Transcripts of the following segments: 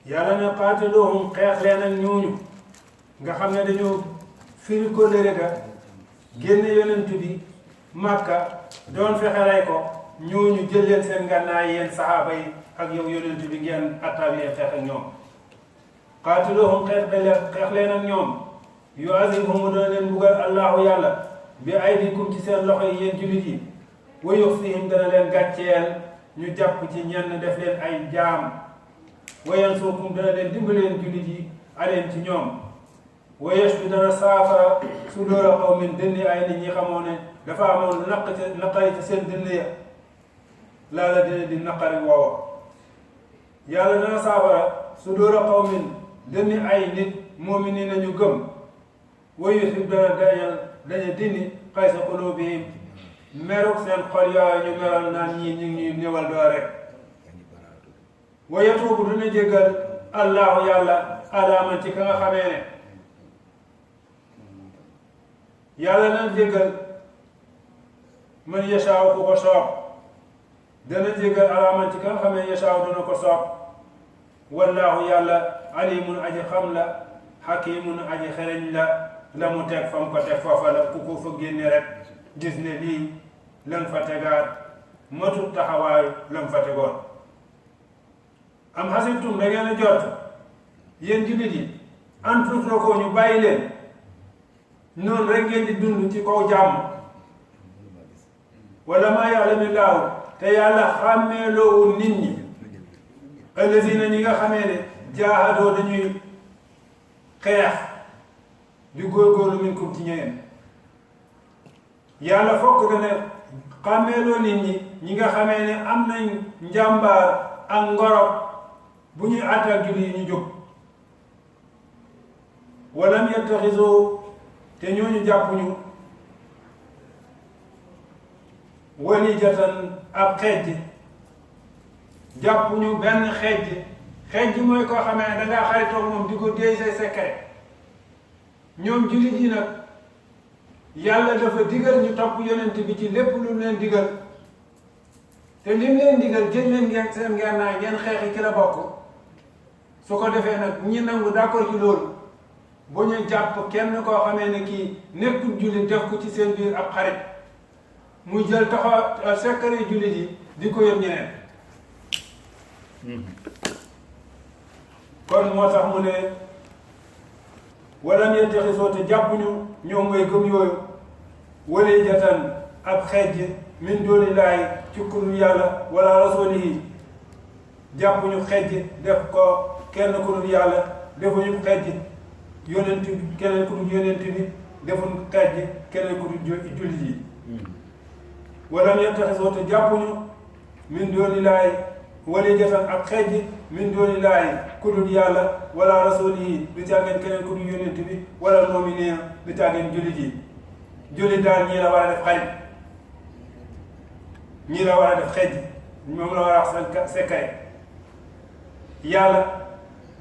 yàlla ne qaatiluhum xeex leen ak ñooñu nga xam ne dañoo firi kóllëre ga génne yonent bi Màkka doon fexe rey ko ñooñu jël leen seen ngànnaay yéen saxaaba yi ak yow yonent bi ngeen attaqué xeex ak ñoom qaatiluhum xeex leen ak ñoom yu'azibhum dana leen buggal allahu yàlla bi aydikum ci seen loxo yi yéen jullit yi wa yuxsihim dana leen gàcceel ñu jàpp ci ñenn def leen ay jaam wa yansurkum dana leen dimbaleen jullit yi aleen ci ñoom wa yashfi dana saafara suduura qawmin dënni ay nit ñi xamoo ne dafa amoon naqari ci seen dënn ya laala dina di naqari woowa yàlla dana saafara suduura qawmin dënni ay nit mu'miniina ñu gëm wa yusib dana daña dindi qaysa qulubihim meruk seen xol yooyu ñu meral naan ñii ñu ngi ñuy néewal doo rek wa yatuubu dina jéggal allahu yàlla alaaman ci ka nga xamee ne yàlla na jéggal man yashaaw ku ko soob dana jéggal alaaman ci ka nga xamee yashaaw dana ko soob wallaahu yàlla alimun aji xam la hakimun aji xereñ la mu teg fa mu ko teg foofa la ku ko fa génne rek gis ne lii lan fa tegaat matul taxawaay lan fa tegoon am xasibtum da ngeen a jot yéen jullit yi an tutrako ñu bàyyi leen noonu rek ngeen di dund ci kaw jàmm wala maa ya'lamillaahu te yàlla xàmmeeloowu nit ñi allazina ñi nga xamee ne jaahadoo dañuy xeex di góorgóorlu minkum ci ñeneen yàlla fokk dana xàmmeeloo nit ñi nga xamee ne am nañ njàmbaar ak ngoro bu ñuy attaque julli yi ñu jóg walam yattaxisu te ñooñu jàppuñu walijatan ab xejj jàppuñu benn xejj mooy koo xamee ne dangaa xaritoog moom di ko déey say secret ñoom jullit yi nag yàlla dafa digal ñu topp yonent bi ci lépp lu mu leen digal te lim leen digal jël leen ngeen seen ngànnaay ngeen xeexi ci la bokk su ko defee nag ñi nangu d'accord ci loolu bu ñu jàpp kenn koo xamee ne kii nekkul jullit def ko ci seen biir ab xarit muy jël taxaw secret jullit yi di ko yóbbu ñeneen kon moo tax mu ne walam yattaxisoo te jàppuñu ñoom ngay gëm yooyu walijatan ab xejj min doonillaahi ci kudul yàlla wala rasulihi jàppuñu xejj def ko kenn kudul yàlla defuñu xejj yonent keneen kudul yonent bi defuñu xejj keneen kudul jullit yi walam yattaxisoo te jàppuñu min doonillaahi walijatan ab xejj min doonillaahi kudul yàlla wala rasulihi du tàggeen keneen ku dul yonent bi wala mu'miniina du tàggeen jullit yi jullit daal ñii la war a def xarit ñii la war a def xejj moom la war a wax seen secret yàlla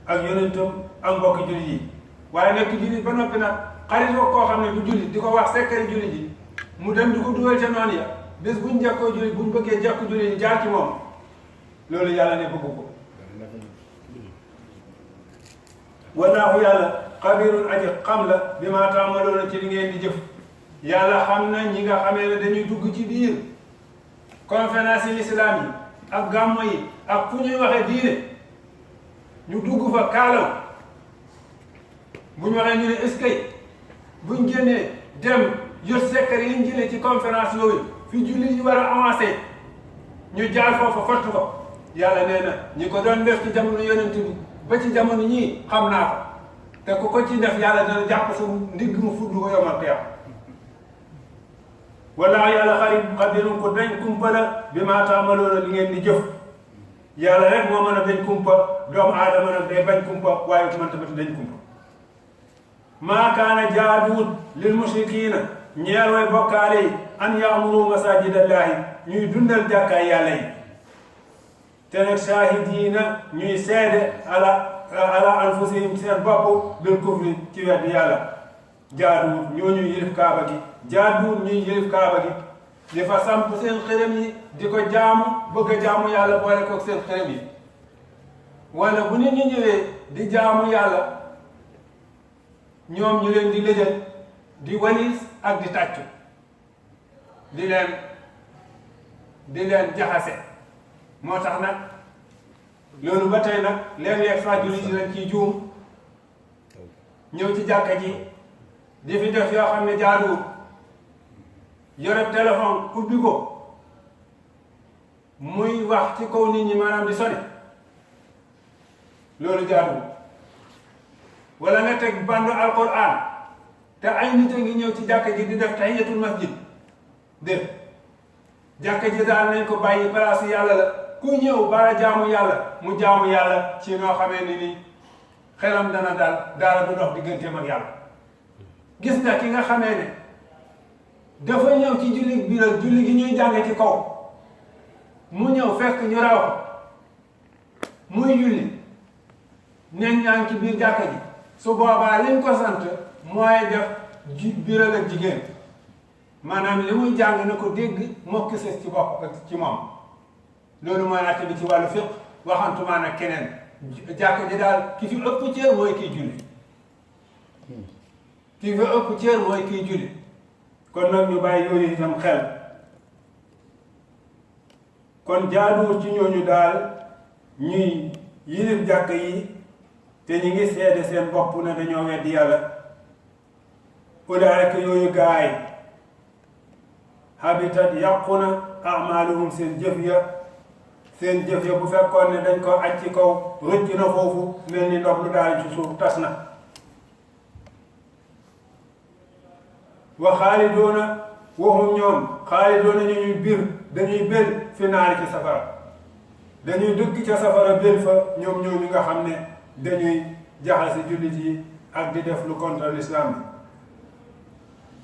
ak yonentam ak mbokki jullit yi waaye nekk jullit ba noppi nag xarit koo xam ne du jullit di ko wax secret jullit yi mu dem di ko dugal ca noonu ya bés buñ jekkoo jullit buñ bëggee jekku jullit yi jaar ci moom loolu yàlla ne bëgg ko wallaahu yàlla xabirun aji xam la bi maa taamaloona ci li ngeen di jëf yàlla xam na ñi nga xamee ne dañuy dugg ci biir conférence yi l'islam yi ak gàmmo yi ak fu ñuy waxee diine ñu dugg fa kaalaw bu ñu waxee ñu ne est-ce que buñ génnee dem yot sekkar yi ñu jëlee ci conférence yooyu fi jullit yi war a avancé ñu jaar foofa fottu ko yàlla nee na ñi ko doon def ci jamono yonent bi ba ci jamono ñii xam naa ko te ku ko ci def yàlla dana jàpp sa ndigg mu fudd ko yawmal qiyaama wallaahu yàlla xabirun ko dañ kumpa la bi maa taamaloona li ngeen di jëf yàlla rek moo mën a dañ kumpa doomu aadama nag day bañ kumpa waaye man tamit dañ kumpa maa kaana jaaduwut lil mushrikiina ñeel way bokkaale yi an yaamuru masaajidallaahi ñuy dundal jàkkaay yàlla yi te nag shaahidiina ñuy seede ala anfusihim seen bopp bil kufri ci weddi yàlla jaaduwut ñooñu yilif kaaba gi jaaduwut ñuy yilif kaaba gi di fa samp seen xërëm yi di ko jaamu bëgg a jaamu yàlla boole koog seen xërëm yi wala bu nit ñi ñëwee di jaamu yàlla ñoom ñu leen di lëjal di walis ak di tàccu di leen jaxase moo tax nag loolu ba tey nag léeg-léeg sax jullit yi lañ ciy juum ñëw ci jàkka ji di fi def yoo xam ne jaaduwul yore téléphone ubbi ko muy wax ci kaw nit ñi maanaam di sori loolu jaaduwul wala nga teg bandu alquran te ay nit a ngi ñëw ci jàkka ji di def tahiyatul masjid dégg jàkka ji daal nañ ko bàyyi place yàlla la ku ñëw bara jaamu yàlla mu jaamu yàlla ci noo xamee ni nii xelam dana daal du dox digganteem ak yàlla gis nga ki nga xamee ne dafa ñëw ci julli biiral julli gi ñuy jànge ci kaw mu ñëw fekk ñu raw ko muy julli nen ñaa ngi ci biir jàkka ji su boobaa liñ ko sant mooy def biiral ak jigéen maanaam li muy jàng na ko dégg mokki ses ci bopp ak ci moom loolu mooy natt bi ci wàllu fiq waxantumaa nag keneen jàkka ji daal ki fi ëpp cër mooy kiy julli ki fi ëpp cër mooy kiy julli kon nag ñu bàyyi yooyu itam xel kon jaaduwul ci ñooñu daal ñuy yilif jàkka yi te ñu ngi seede seen bopp ne dañoo weddi yàlla ulaayka yooyu gaay habitat yàqu na amaaluhum seen jëf ya bu fekkoon ne dañ ko aj ci kaw rëcc na foofu mel ni ndox lu daal ci suuf tas na wa xaalidoona waxum ñoom xaalidoona ñuy biir dañuy bél fi naari ci safara dañuy dëkk ca safara bél fa ñoom ñooñu nga xam ne dañuy jaxase jullit yi ak di def lu contre l'islam bi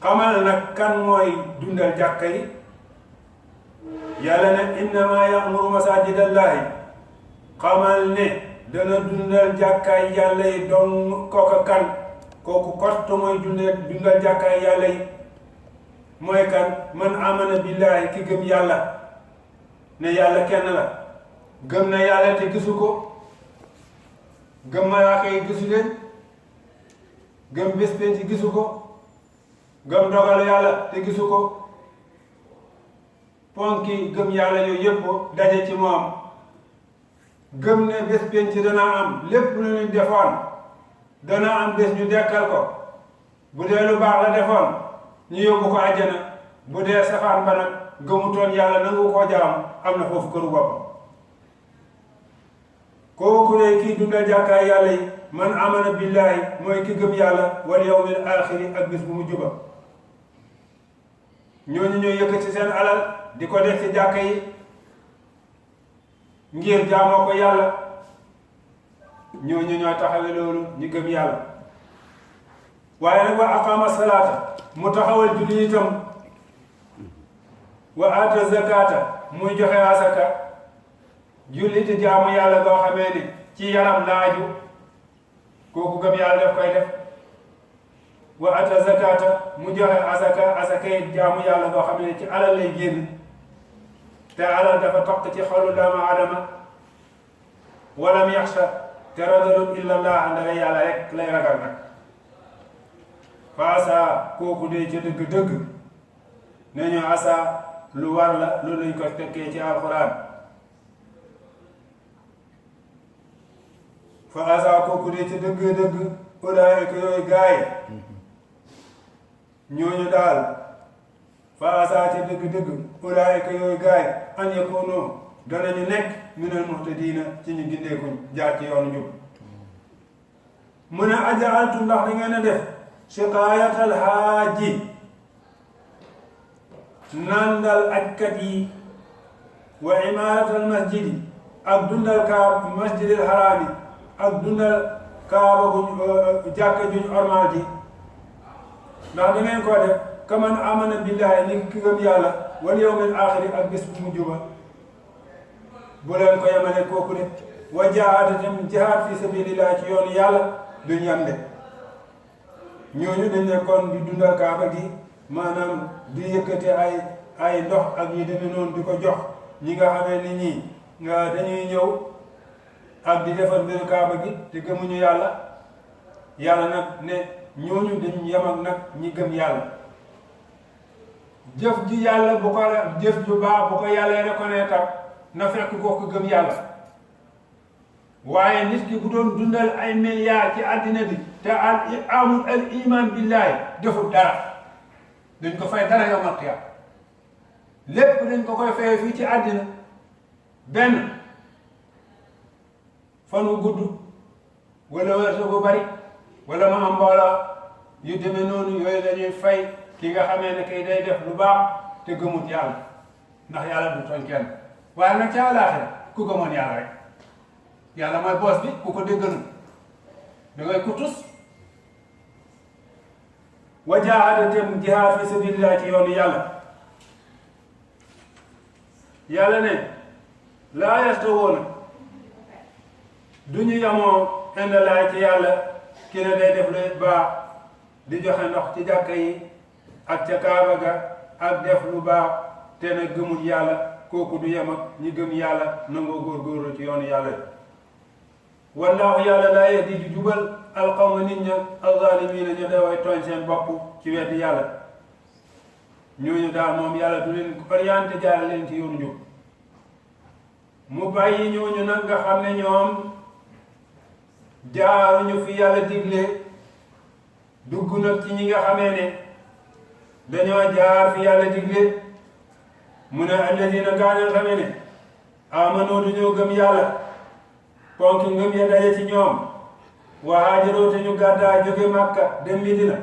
xamal nag kan mooy dundal jàkka yi yàlla ne innama ya'muru masajidallahi xamal ne dana dundal jàkkaay yàlla yi dong kooka kan kooku kott mooy dundal jàkkaay yàlla yi mooy kan man amana billahi ki gëm yàlla ne yàlla kenn la gëm na yàlla te gisu ko gëm malaaka yi gisu leen gëm bés penc gisu ko gëm dogalu yàlla te gisu ko ponki gëm yàlla yooyu yëpp daje ci moom gëm ne bés penc dana am lépp lu ñu defoon dana am bés ñu dekkal ko bu dee lu baax la defoon ñu yóbbu ko àjjana bu dee safaan ba nag gëmutoon yàlla nangu koo jaam am na foofu këru boppam kooku ne kii dundal jàkkaay yàlla yi man amana billahi mooy ki gëm yàlla wal yawmil axiri ak bis bu mu juba ñooñu ñooy yëkkati seen alal di ko def ci jàkka yi ngir jaamoo ko yàlla ñooñu ñooy taxawe loolu ñu gëm yàlla waaye nag wa aqama salaata mu taxawal julli itam wa ata zakata muy joxe asaka julli ti jaamu yàlla boo xamee ni ci yaram laaju kooku gëm yàlla daf koy def wa ata zakata mu joxe asaka yi jaamu yàlla boo xam ne ci alal lay génn te alal dafa toq ci xolu doomu aadama walam yaxsha te ragalul illa allah ndaga yàlla rek lay ragal nag fa asa kooku dee ca dëgg-dëgg ne ñu asa lu war la lu lañ ko tekkee ci alquran fa asa kooku dee ca dëgg-dëgg ulaayika yooyu gaay ñooñu daal fa asa ca dëgg-dëgg ulaayika yooyu gaay an yakunu danañu nekk minal muhtadiina ci ñu gindeekuñ jaar ci yoonu njub mu ne ajaaltu ndax da ngeen a def siqaayatal haaji nandal ajkat yi wa imaaratal masjidi ak dundal kaab masjidil haraami ak dundal kaaba guñ jàkka juñ ormal ji ndax da ngeen koo def kaman amana billahi ni ki gëm yàlla wal yawmil axiri ak bés bu mujj ba bu leen ko yemale kooku de wa jaahada tam jihaad fi sabilillah ci yoonu yàlla duñ yam de ñooñu dañ nekkoon di dundal kaaba gi maanaam di yëkkate ay ay ndox ak yi demee noonu di ko jox ñi nga xamee ni ñii nga dañuy ñëw ak di defar mbiru kaaba gi te gëmuñu yàlla yàlla nag ne ñooñu dañu yem ak nag ñi gëm yàlla jëf ji yàlla bu ko jëf ju baax bu ko yàlla reconnaître na fekk ko gëm yàlla waaye nit ki bu doon dundal ay milliards ci àddina bi te amul al iman billahi deful dara dañ ko fay dara yawmal qiyaama lépp dañ ko koy fay fii ci àddina benn fan wu gudd wala wërsëg bu bari wala ma am mbooloo yu demee noonu yooyu dañuy fay ki nga xamee ne kay day def lu baax te gëmut yàlla ndax yàlla du tooñ kenn waaye nag ca àllaaxira ku gëmoon yàlla rek yàlla mooy boos bi ku ko déggalu da ngay ko tus wa jaahadatem jihaad fi sabilillah ci yoonu yàlla ne laa yastawoona du ñu yamoo indalaay ci yàlla ki ne day def lu baax di joxe ndox ci jàkka yi ak ca kaaba ga ak def lu baax te ne gëmul yàlla kooku du yem ak ñi gëm yàlla nangoo góorgóorlu ci yoonu yàlla wallaahu yàlla laa yahdi di jubal alqawma nit ña alzaalimiina ñu daway tooñ seen bopp ci weddi yàlla ñooñu daal moom yàlla du leen orienté jaare leen ci yoonu njub mu bàyyi ñooñu nag nga xam ne ñoom jaaruñu fi yàlla digle dugg nag ci ñi nga xamee ne dañoo jaar fi yàlla digle mu ne alladina gaa nga xamee ne amanoo dañoo gëm yàlla ponk ngëm ya daje ci ñoom wa haajaroo te ñu gàddaa jóge Makka dem Medina